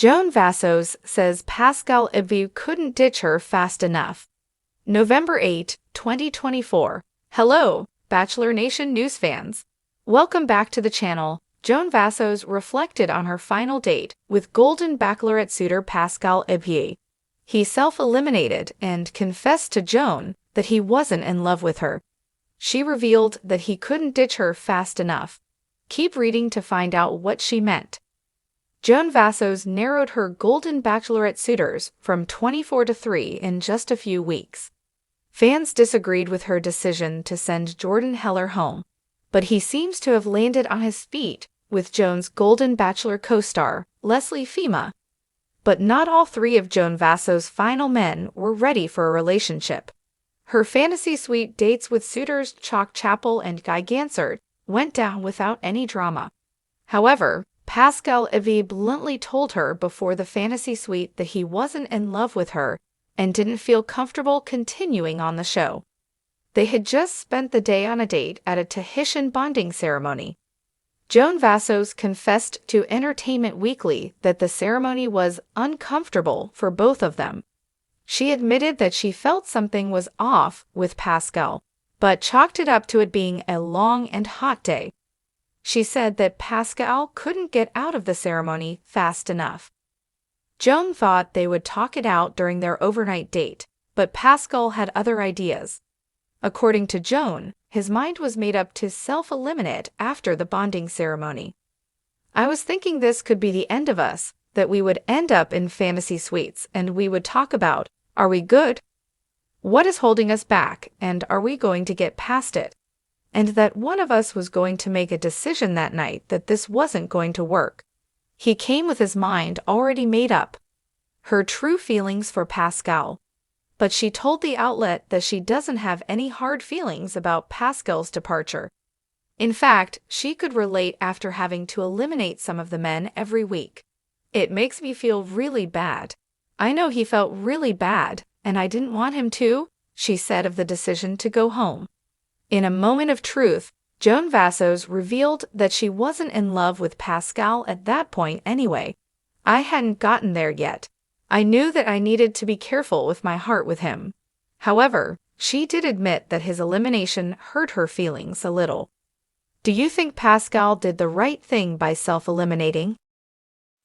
Joan Vassos says Pascal Ibgui couldn't ditch her fast enough. November 8, 2024. Hello, Bachelor Nation news fans. Welcome back to the channel. Joan Vassos reflected on her final date with Golden Bachelorette suitor Pascal Ibgui. He self-eliminated and confessed to Joan that he wasn't in love with her. She revealed that he couldn't ditch her fast enough. Keep reading to find out what she meant. Joan Vassos narrowed her Golden Bachelorette suitors from 24 to 3 in just a few weeks. Fans disagreed with her decision to send Jordan Heller home, but he seems to have landed on his feet with Joan's Golden Bachelor co-star, Leslie Fima. But not all 3 of Joan Vassos' final men were ready for a relationship. Her fantasy suite dates with suitors Chalk Chapel and Guy Gansert went down without any drama. However, Pascal Ibgui bluntly told her before the fantasy suite that he wasn't in love with her and didn't feel comfortable continuing on the show. They had just spent the day on a date at a Tahitian bonding ceremony. Joan Vassos confessed to Entertainment Weekly that the ceremony was uncomfortable for both of them. She admitted that she felt something was off with Pascal, but chalked it up to it being a long and hot day. She said that Pascal couldn't get out of the ceremony fast enough. Joan thought they would talk it out during their overnight date, but Pascal had other ideas. According to Joan, his mind was made up to self-eliminate after the bonding ceremony. "I was thinking this could be the end of us, that we would end up in fantasy suites and we would talk about, are we good? What is holding us back, and are we going to get past it? And that one of us was going to make a decision that night that this wasn't going to work." He came with his mind already made up. Her true feelings for Pascal. But she told the outlet that she doesn't have any hard feelings about Pascal's departure. In fact, she could relate after having to eliminate some of the men every week. "It makes me feel really bad. I know he felt really bad, and I didn't want him to," she said of the decision to go home. In a moment of truth, Joan Vassos revealed that she wasn't in love with Pascal at that point anyway. "I hadn't gotten there yet. I knew that I needed to be careful with my heart with him." However, she did admit that his elimination hurt her feelings a little. Do you think Pascal did the right thing by self-eliminating?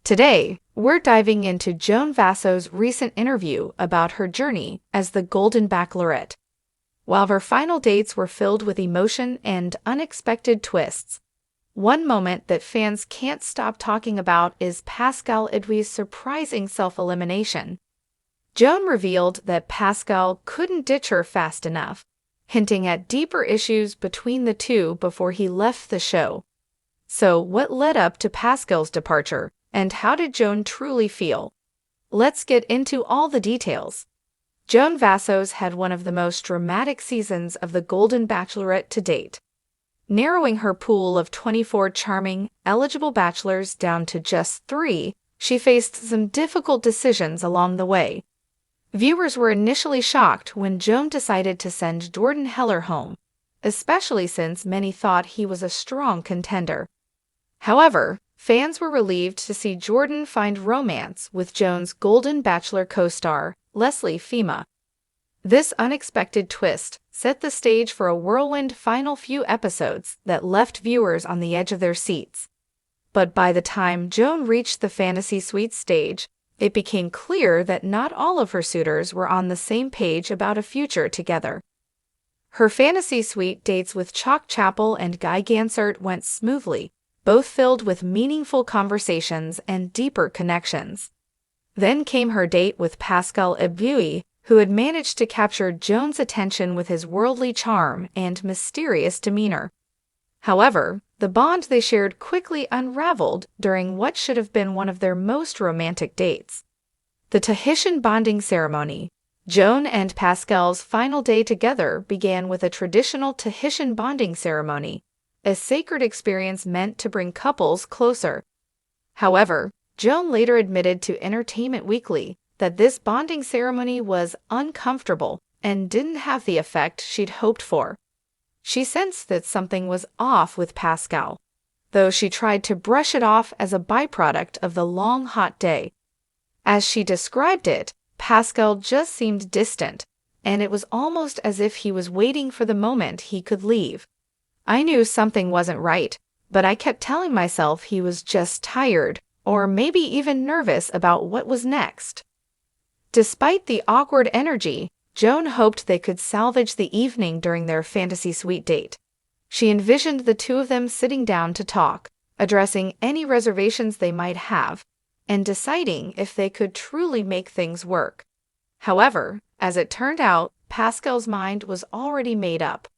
Today, we're diving into Joan Vassos' recent interview about her journey as the Golden Bachelorette. While her final dates were filled with emotion and unexpected twists, one moment that fans can't stop talking about is Pascal Ibgui's surprising self-elimination. Joan revealed that Pascal couldn't ditch her fast enough, hinting at deeper issues between the two before he left the show. So, what led up to Pascal's departure, and how did Joan truly feel? Let's get into all the details. Joan Vassos had one of the most dramatic seasons of the Golden Bachelorette to date. Narrowing her pool of 24 charming, eligible bachelors down to just 3, she faced some difficult decisions along the way. Viewers were initially shocked when Joan decided to send Jordan Heller home, especially since many thought he was a strong contender. However, fans were relieved to see Jordan find romance with Joan's Golden Bachelor co-star, Leslie Fima. This unexpected twist set the stage for a whirlwind final few episodes that left viewers on the edge of their seats. But by the time Joan reached the fantasy suite stage, it became clear that not all of her suitors were on the same page about a future together. Her fantasy suite dates with Chalk Chapel and Guy Gansert went smoothly, both filled with meaningful conversations and deeper connections. Then came her date with Pascal Ibgui, who had managed to capture Joan's attention with his worldly charm and mysterious demeanor. However, the bond they shared quickly unraveled during what should have been one of their most romantic dates. The Tahitian bonding ceremony. Joan and Pascal's final day together began with a traditional Tahitian bonding ceremony, a sacred experience meant to bring couples closer. However, Joan later admitted to Entertainment Weekly that this bonding ceremony was uncomfortable and didn't have the effect she'd hoped for. She sensed that something was off with Pascal, though she tried to brush it off as a byproduct of the long hot day. As she described it, Pascal just seemed distant, and it was almost as if he was waiting for the moment he could leave. I knew something wasn't right, but I kept telling myself he was just tired, or maybe even nervous about what was next. Despite the awkward energy, Joan hoped they could salvage the evening during their fantasy suite date. She envisioned the two of them sitting down to talk, addressing any reservations they might have, and deciding if they could truly make things work. However, as it turned out, Pascal's mind was already made up.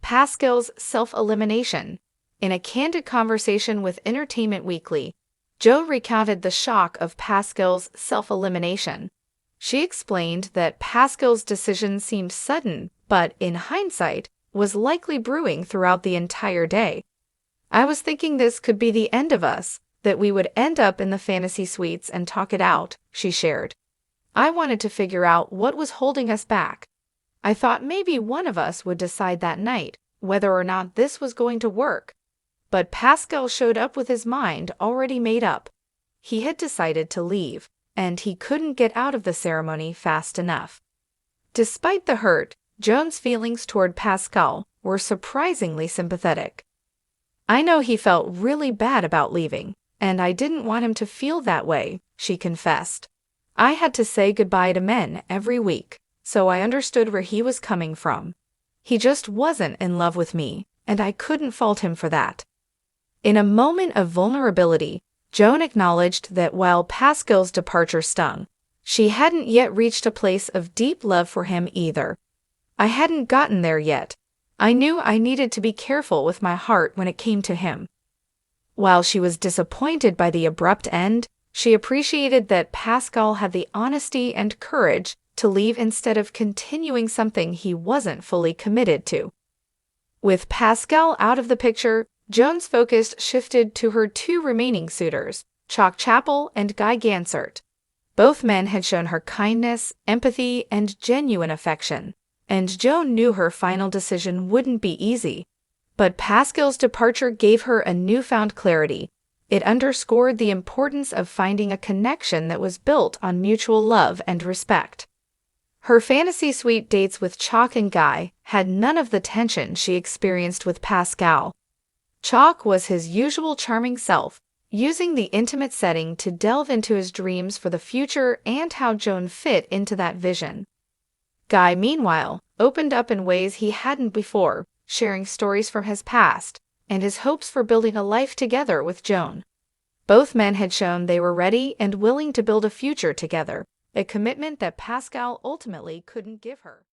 Pascal's self-elimination. In a candid conversation with Entertainment Weekly, Joan recounted the shock of Pascal's self-elimination. She explained that Pascal's decision seemed sudden, but in hindsight, was likely brewing throughout the entire day. "I was thinking this could be the end of us, that we would end up in the fantasy suites and talk it out," she shared. "I wanted to figure out what was holding us back. I thought maybe one of us would decide that night whether or not this was going to work." But Pascal showed up with his mind already made up. He had decided to leave, and he couldn't get out of the ceremony fast enough. Despite the hurt, Joan's feelings toward Pascal were surprisingly sympathetic. "I know he felt really bad about leaving, and I didn't want him to feel that way," she confessed. "I had to say goodbye to men every week, so I understood where he was coming from. He just wasn't in love with me, and I couldn't fault him for that." In a moment of vulnerability, Joan acknowledged that while Pascal's departure stung, she hadn't yet reached a place of deep love for him either. "I hadn't gotten there yet. I knew I needed to be careful with my heart when it came to him." While she was disappointed by the abrupt end, she appreciated that Pascal had the honesty and courage to leave instead of continuing something he wasn't fully committed to. With Pascal out of the picture, Joan's focus shifted to her two remaining suitors, Chalk Chapel and Guy Gansert. Both men had shown her kindness, empathy, and genuine affection, and Joan knew her final decision wouldn't be easy. But Pascal's departure gave her a newfound clarity. It underscored the importance of finding a connection that was built on mutual love and respect. Her fantasy suite dates with Chalk and Guy had none of the tension she experienced with Pascal. Chalk was his usual charming self, using the intimate setting to delve into his dreams for the future and how Joan fit into that vision. Guy, meanwhile, opened up in ways he hadn't before, sharing stories from his past and his hopes for building a life together with Joan. Both men had shown they were ready and willing to build a future together, a commitment that Pascal ultimately couldn't give her.